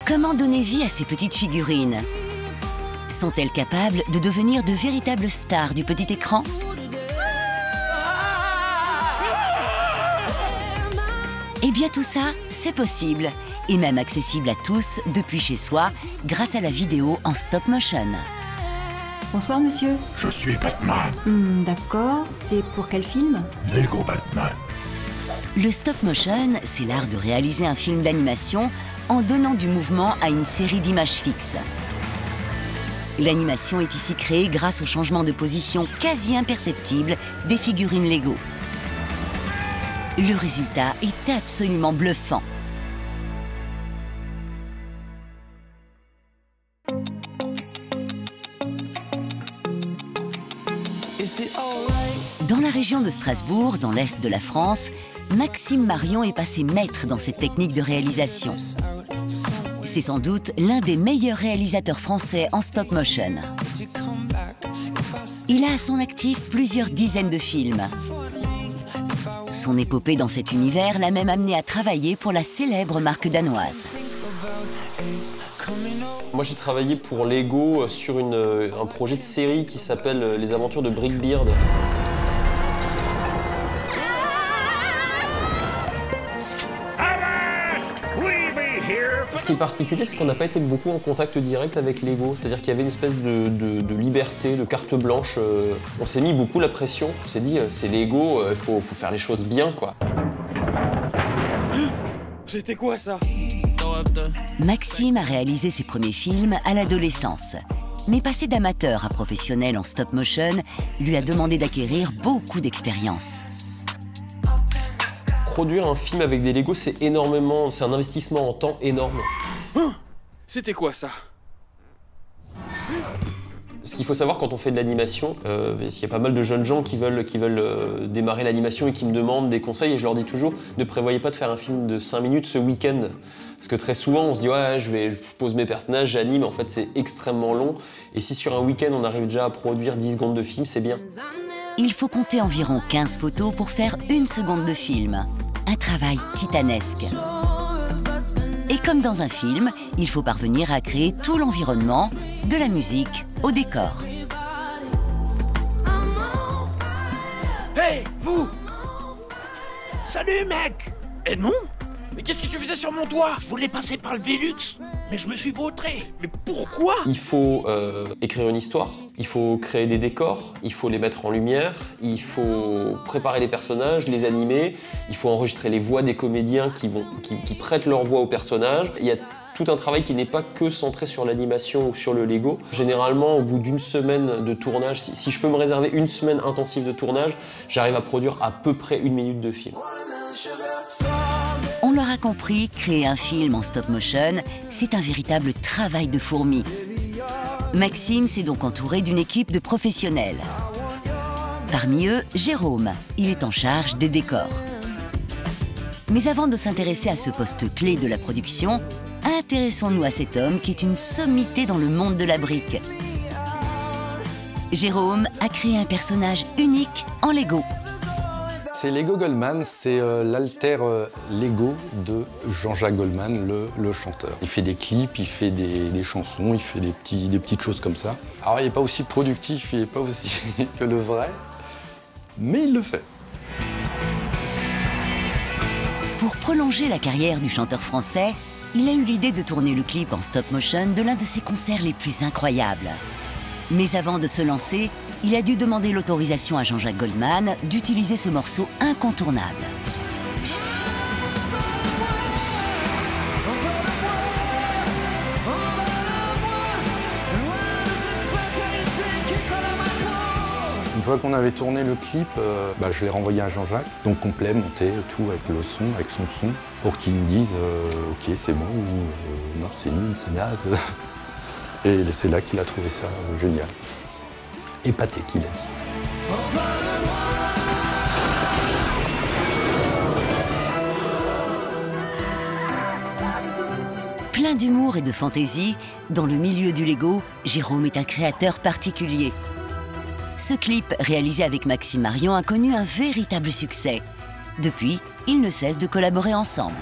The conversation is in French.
Comment donner vie à ces petites figurines? Sont-elles capables de devenir de véritables stars du petit écran? Eh bien tout ça, c'est possible, et même accessible à tous depuis chez soi grâce à la vidéo en stop motion. Bonsoir monsieur. Je suis Batman. D'accord, c'est pour quel film? Lego Batman. Le stop motion, c'est l'art de réaliser un film d'animation en donnant du mouvement à une série d'images fixes. L'animation est ici créée grâce au changement de position quasi imperceptible des figurines Lego. Le résultat est absolument bluffant. Dans la région de Strasbourg, dans l'est de la France, Maxime Marion est passé maître dans cette technique de réalisation. C'est sans doute l'un des meilleurs réalisateurs français en stop motion. Il a à son actif plusieurs dizaines de films. Son épopée dans cet univers l'a même amené à travailler pour la célèbre marque danoise. Moi j'ai travaillé pour Lego sur un projet de série qui s'appelle Les Aventures de Brickbeard. Ce qui est particulier, c'est qu'on n'a pas été beaucoup en contact direct avec Lego. C'est-à-dire qu'il y avait une espèce de liberté, de carte blanche. On s'est mis beaucoup la pression. On s'est dit, c'est Lego, il faut faire les choses bien, quoi. C'était quoi ça? Maxime a réalisé ses premiers films à l'adolescence. Mais passer d'amateur à professionnel en stop motion lui a demandé d'acquérir beaucoup d'expérience. Produire un film avec des Lego, c'est énormément, c'est un investissement en temps énorme. C'était quoi ça? Ce qu'il faut savoir quand on fait de l'animation, il y a pas mal de jeunes gens qui veulent démarrer l'animation et qui me demandent des conseils et je leur dis toujours, ne prévoyez pas de faire un film de 5 minutes ce week-end. Parce que très souvent on se dit ouais, je pose mes personnages, j'anime, en fait c'est extrêmement long. Et si sur un week-end on arrive déjà à produire 10 secondes de film, c'est bien. Il faut compter environ 15 photos pour faire 1 seconde de film. Un travail titanesque. Et comme dans un film, il faut parvenir à créer tout l'environnement, de la musique au décor. Hey, vous! Salut, mec! Edmond? Mais qu'est-ce que tu faisais sur mon toit? Je voulais passer par le Velux, mais je me suis vautré. Mais pourquoi? Il faut écrire une histoire, il faut créer des décors, il faut les mettre en lumière, il faut préparer les personnages, les animer, il faut enregistrer les voix des comédiens qui prêtent leur voix aux personnages. Il y a tout un travail qui n'est pas que centré sur l'animation ou sur le Lego. Généralement, au bout d'une semaine de tournage, si je peux me réserver une semaine intensive de tournage, j'arrive à produire à peu près 1 minute de film. On l'aura compris, créer un film en stop motion, c'est un véritable travail de fourmi. Maxime s'est donc entouré d'une équipe de professionnels. Parmi eux, Jérôme, il est en charge des décors. Mais avant de s'intéresser à ce poste clé de la production, intéressons-nous à cet homme qui est une sommité dans le monde de la brique. Jérôme a créé un personnage unique en Lego. C'est Lego Goldman, c'est l'alter Lego de Jean-Jacques Goldman, le chanteur. Il fait des clips, il fait des chansons, il fait des petites choses comme ça. Alors il n'est pas aussi productif, il n'est pas aussi que le vrai, mais il le fait. Pour prolonger la carrière du chanteur français, il a eu l'idée de tourner le clip en stop motion de l'un de ses concerts les plus incroyables. Mais avant de se lancer, il a dû demander l'autorisation à Jean-Jacques Goldman d'utiliser ce morceau incontournable. Une fois qu'on avait tourné le clip, je l'ai renvoyé à Jean-Jacques, donc complet, monté, tout avec le son, avec son son, pour qu'il me dise ok c'est bon ou non c'est nul, c'est naze. Et c'est là qu'il a trouvé ça génial. Épaté qu'il a dit. Plein d'humour et de fantaisie, dans le milieu du Lego, Jérôme est un créateur particulier. Ce clip, réalisé avec Maxime Marion, a connu un véritable succès. Depuis, ils ne cessent de collaborer ensemble.